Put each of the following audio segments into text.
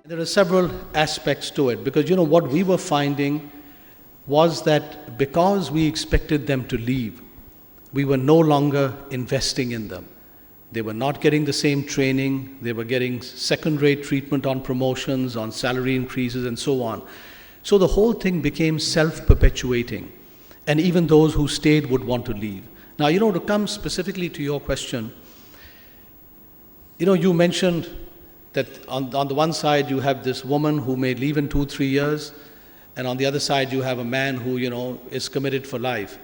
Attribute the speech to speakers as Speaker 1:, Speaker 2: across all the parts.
Speaker 1: There are several aspects to it because, what we were finding was that because we expected them to leave, we were no longer investing in them. They were not getting the same training, they were getting second-rate treatment on promotions, on salary increases, and so on. So the whole thing became self-perpetuating, and even those who stayed would want to leave. Now, to come specifically to your question, you mentioned that on the one side you have this woman who may leave in 2-3 years, and on the other side you have a man who, is committed for life.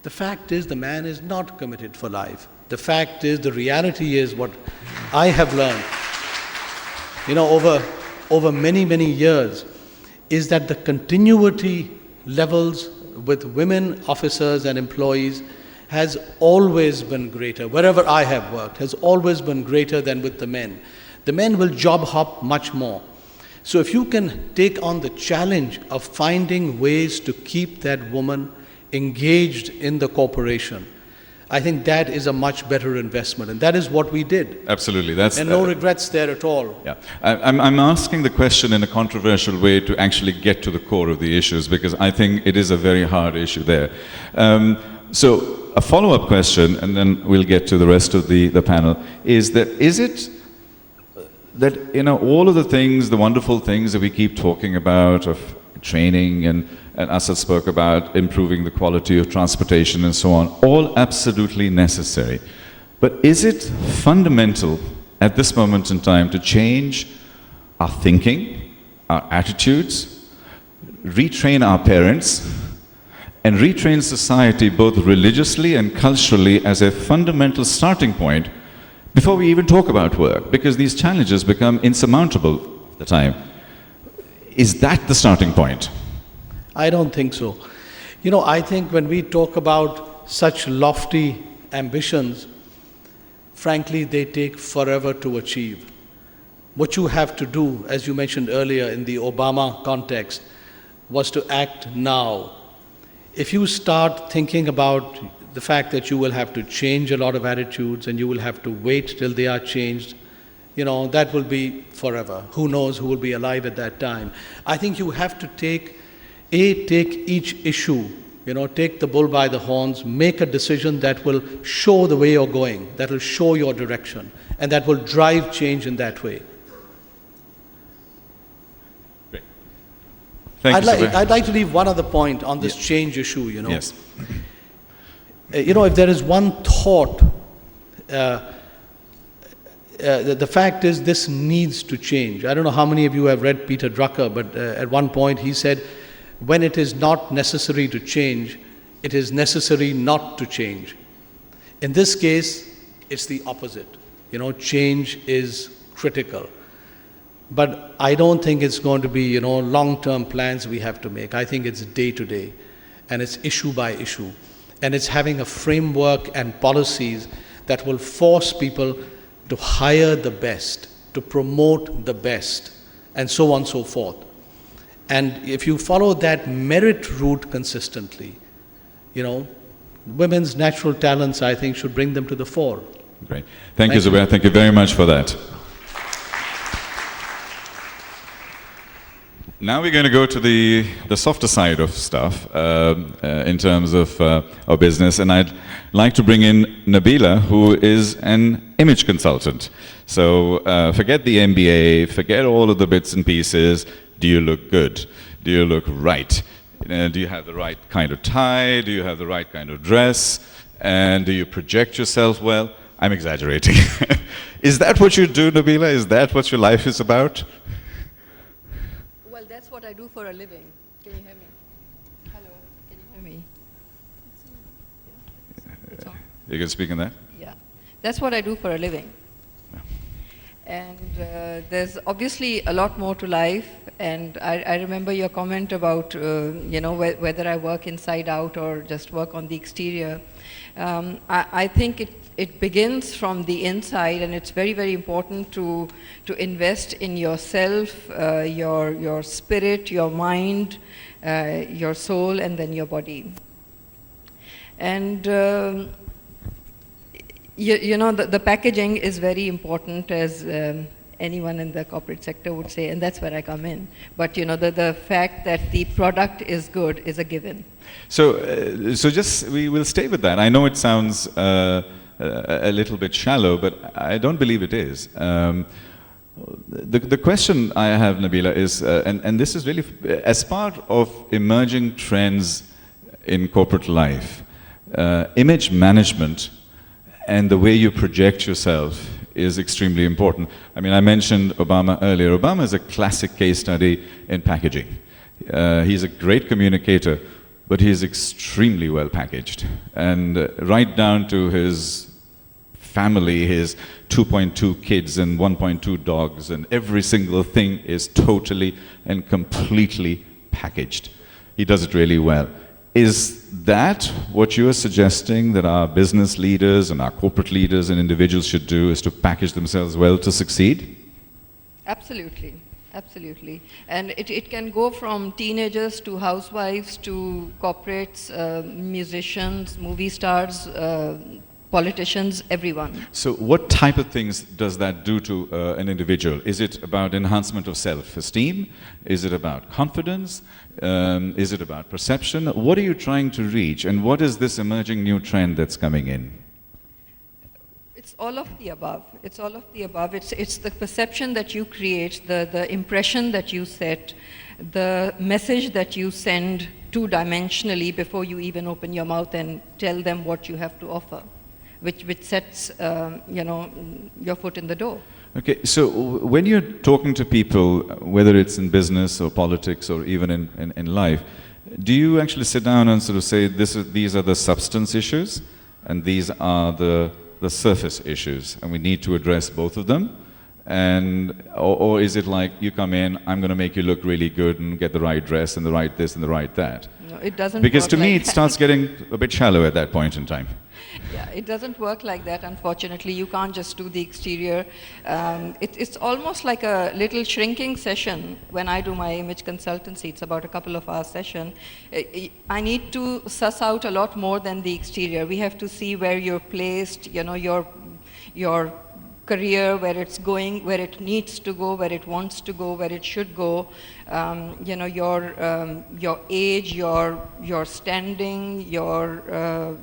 Speaker 1: The fact is the man is not committed for life. The fact is, the reality is what I have learned, over many, many years, is that the continuity levels with women officers and employees has always been greater. Wherever I have worked, has always been greater than with the men. The men will job hop much more. So if you can take on the challenge of finding ways to keep that woman engaged in the corporation, I think that is a much better investment, and that is what we did.
Speaker 2: Absolutely,
Speaker 1: and no regrets there at all.
Speaker 2: Yeah, I'm asking the question in a controversial way to actually get to the core of the issues, because I think it is a very hard issue there. So a follow-up question, and then we'll get to the rest of the panel, is it that all of the things, the wonderful things that we keep talking about of training and Asad spoke about improving the quality of transportation and so on, all absolutely necessary. But is it fundamental at this moment in time to change our thinking, our attitudes, retrain our parents, and retrain society both religiously and culturally as a fundamental starting point before we even talk about work? Because these challenges become insurmountable at the time. Is that the starting point?
Speaker 1: I don't think so. I think when we talk about such lofty ambitions, frankly, they take forever to achieve. What you have to do, as you mentioned earlier in the Obama context, was to act now. If you start thinking about the fact that you will have to change a lot of attitudes and you will have to wait till they are changed, that will be forever. Who knows who will be alive at that time. I think you have to take each issue, take the bull by the horns, make a decision that will show the way you're going, that will show your direction, and that will drive change in that way.
Speaker 2: Great. Thank you.
Speaker 1: I'd like to leave one other point on this change issue,
Speaker 2: Yes.
Speaker 1: If there is one thought, the fact is this needs to change. I don't know how many of you have read Peter Drucker, but at one point he said, when it is not necessary to change, it is necessary not to change. In this case, it's the opposite. Change is critical. But I don't think it's going to be, long-term plans we have to make. I think it's day to day, and it's issue by issue. And it's having a framework and policies that will force people to hire the best, to promote the best, and so on and so forth. And if you follow that merit route consistently, women's natural talents, I think, should bring them to the fore.
Speaker 2: Great. Thank you, Zubair. Thank you very much for that. Now we're going to go to the softer side of stuff in terms of our business, and I'd like to bring in Nabila, who is an image consultant. So forget the MBA, forget all of the bits and pieces. Do you look good? Do you look right? Do you have the right kind of tie? Do you have the right kind of dress? And do you project yourself well? I'm exaggerating. Is that what you do, Nabila? Is that what your life is about?
Speaker 3: Well, that's what I do for a living. Can you hear me? Hello, can you hear me? It's on.
Speaker 2: You can speak in that?
Speaker 3: Yeah, that's what I do for a living. And there's obviously a lot more to life, and I remember your comment about whether I work inside out or just work on the exterior. I think it begins from the inside, and it's very, very important to invest in yourself, your spirit, your mind, your soul, and then your body. And the packaging is very important, as anyone in the corporate sector would say, and that's where I come in. But the fact that the product is good is a given.
Speaker 2: So, we will stay with that. I know it sounds a little bit shallow, but I don't believe it is. The question I have, Nabila, is, and this is really as part of emerging trends in corporate life, image management and the way you project yourself is extremely important. I mean, I mentioned Obama earlier. Obama is a classic case study in packaging. He's a great communicator, but he's extremely well packaged. And right down to his family, his 2.2 kids and 1.2 dogs, and every single thing is totally and completely packaged. He does it really well. Is that what you are suggesting that our business leaders and our corporate leaders and individuals should do, is to package themselves well to succeed?
Speaker 3: Absolutely. Absolutely. And it can go from teenagers to housewives to corporates, musicians, movie stars, politicians, everyone.
Speaker 2: So what type of things does that do to an individual? Is it about enhancement of self-esteem? Is it about confidence? Is it about perception? What are you trying to reach? And what is this emerging new trend that's coming in?
Speaker 3: It's all of the above. It's all of the above. It's the perception that you create, the impression that you set, the message that you send two-dimensionally before you even open your mouth and tell them what you have to offer, which sets your foot in the door.
Speaker 2: Okay, so when you're talking to people, whether it's in business or politics or even in life, do you actually sit down and sort of say, these are the substance issues and these are the surface issues, and we need to address both of them? Or is it like, you come in, I'm going to make you look really good and get the right dress and the right this and the right that?
Speaker 3: No, it doesn't.
Speaker 2: Because to me,
Speaker 3: like
Speaker 2: it starts getting a bit shallow at that point in time.
Speaker 3: Yeah, it doesn't work like that, unfortunately. You can't just do the exterior. It's almost like a little shrinking session. When I do my image consultancy, it's about a couple of hours session. I need to suss out a lot more than the exterior. We have to see where you're placed, your career, where it's going, where it needs to go, where it wants to go, where it should go. Your age, your standing, your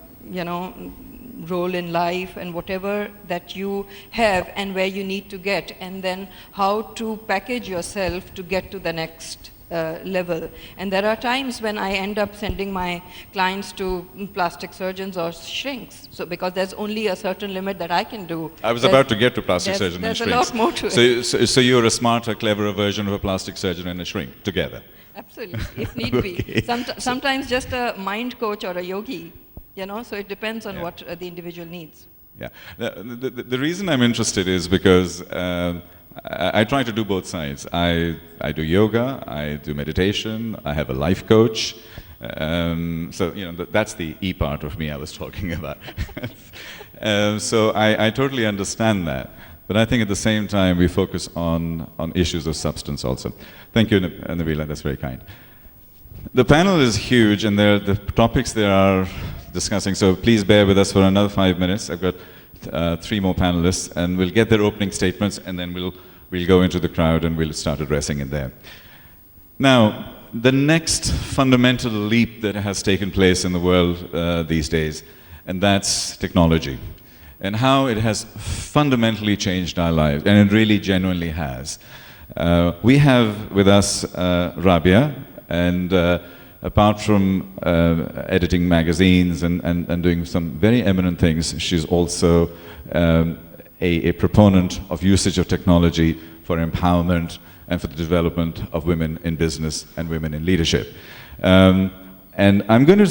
Speaker 3: role in life, and whatever that you have and where you need to get, and then how to package yourself to get to the next level. And there are times when I end up sending my clients to plastic surgeons or shrinks, so because there's only a certain limit that I can do.
Speaker 2: I was about to get to plastic surgeon and shrinks.
Speaker 3: There's a lot more to it.
Speaker 2: So you're a smarter, cleverer version of a plastic surgeon and a shrink together?
Speaker 3: Absolutely, if need be. Sometimes just a mind coach or a yogi, so it depends on what the individual needs.
Speaker 2: Yeah. The reason I'm interested is because I try to do both sides. I do yoga, I do meditation, I have a life coach. So, that's the E part of me I was talking about. So I totally understand that. But I think at the same time, we focus on issues of substance also. Thank you, Nabila, that's very kind. The panel is huge, and the topics they are discussing, so please bear with us for another 5 minutes. I've got 3 more panelists, and we'll get their opening statements, and then we'll go into the crowd and we'll start addressing it there. Now, the next fundamental leap that has taken place in the world these days, and that's technology, and how it has fundamentally changed our lives, and it really genuinely has. We have with us Rabia, and apart from editing magazines and doing some very eminent things, she's also a proponent of usage of technology for empowerment and for the development of women in business and women in leadership. And I'm going to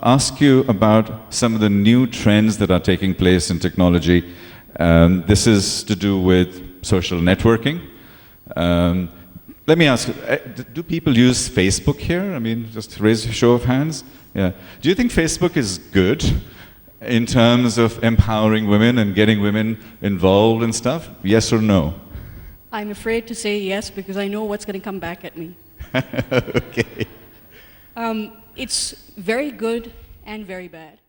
Speaker 2: ask you about some of the new trends that are taking place in technology. This is to do with social networking. Let me ask, do people use Facebook here? I mean, just raise a show of hands. Yeah. Do you think Facebook is good in terms of empowering women and getting women involved and stuff? Yes or no?
Speaker 4: I'm afraid to say yes, because I know what's going to come back at me.
Speaker 2: Okay.
Speaker 4: It's very good and very bad.